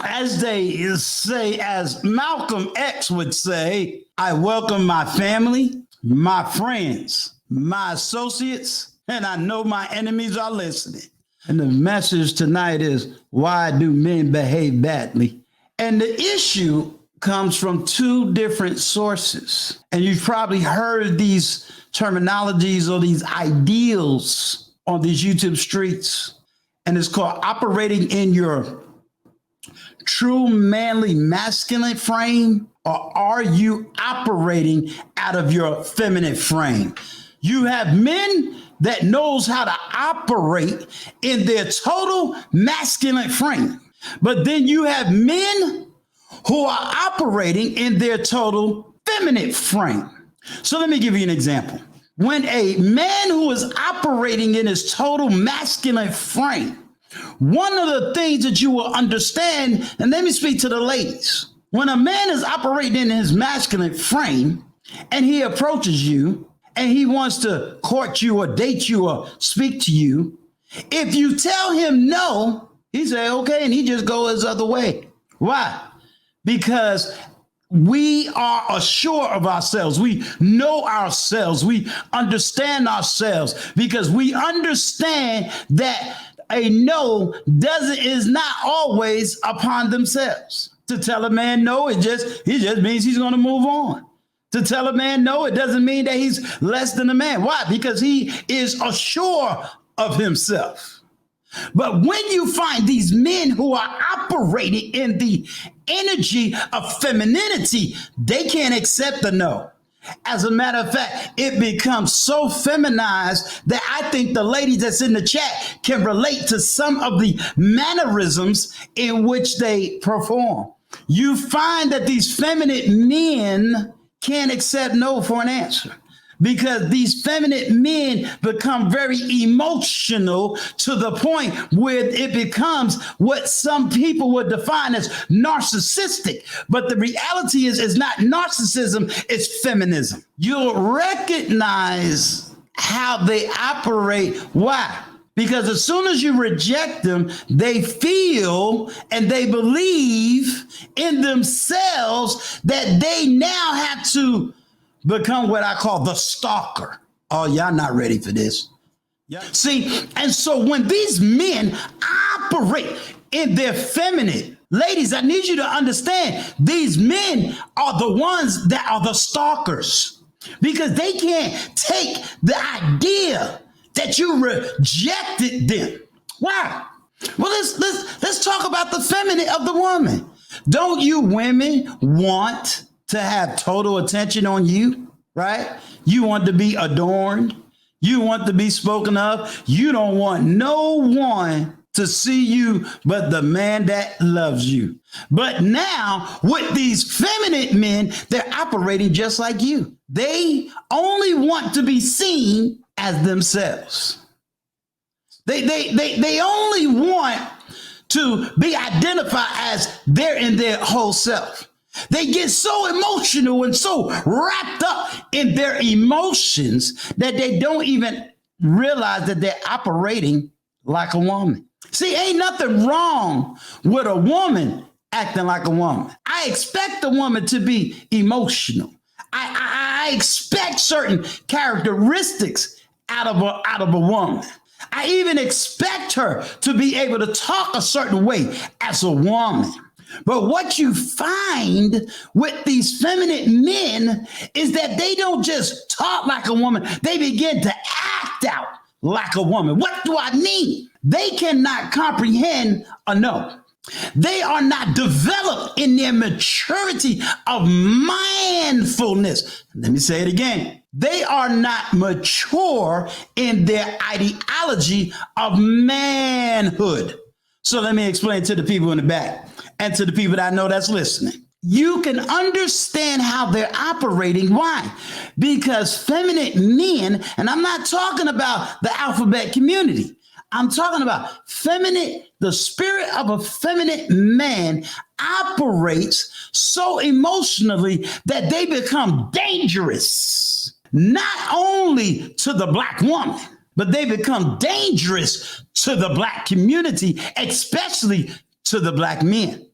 As they say, as Malcolm X would say, I welcome my family, my friends, my associates, and I know my enemies are listening. And the message tonight is, why do men behave badly? And the issue comes from two different sources. And you've probably heard these terminologies or these ideals on these YouTube streets. And it's called operating in your true manly masculine frame, or are you operating out of your feminine frame? You have men that knows how to operate in their total masculine frame, but then you have men who are operating in their total feminine frame. So let me give you an example. When a man who is operating in his total masculine frame, one of the things that you will understand, and let me speak to the ladies, when a man is operating in his masculine frame and he approaches you and he wants to court you or date you or speak to you, if you tell him no, he say, okay, and he just goes his other way. Why? Because we are assured of ourselves. We know ourselves. We understand ourselves because we understand that a no is not always upon themselves. To tell a man no, it just means he's going to move on. To tell a man no, it doesn't mean that he's less than a man. Why? Because he is assured of himself. But when you find these men who are operating in the energy of femininity, they can't accept the no. As a matter of fact, it becomes so feminized that I think the ladies that's in the chat can relate to some of the mannerisms in which they perform. You find that these feminine men can't accept no for an answer, because these feminine men become very emotional to the point where it becomes what some people would define as narcissistic. But the reality is not narcissism, it's feminism. You'll recognize how they operate. Why? Because as soon as you reject them, they feel and they believe in themselves that they now have to become what I call the stalker. Oh, y'all not ready for this. Yeah. See, and so when these men operate in their feminine, ladies, I need you to understand, these men are the ones that are the stalkers, because they can't take the idea that you rejected them. Why? Well, let's talk about the feminine of the woman. Don't you women want to have total attention on you, right? You want to be adorned. You want to be spoken of. You don't want no one to see you but the man that loves you. But now with these feminine men, they're operating just like you. They only want to be seen as themselves. They only want to be identified as they're in their whole self. They get so emotional and so wrapped up in their emotions that they don't even realize that they're operating like a woman. See, ain't nothing wrong with a woman acting like a woman. I expect a woman to be emotional. I expect certain characteristics out of a woman. I even expect her to be able to talk a certain way as a woman. But what you find with these feminine men is that they don't just talk like a woman. They begin to act out like a woman. What do I mean? They cannot comprehend a no. They are not developed in their maturity of mindfulness. Let me say it again. They are not mature in their ideology of manhood. So let me explain to the people in the back and to the people that I know that's listening. You can understand how they're operating. Why? Because feminine men, and I'm not talking about the alphabet community. I'm talking about feminine, the spirit of a feminine man operates so emotionally that they become dangerous, not only to the Black woman, but they become dangerous to the Black community, especially to the Black men.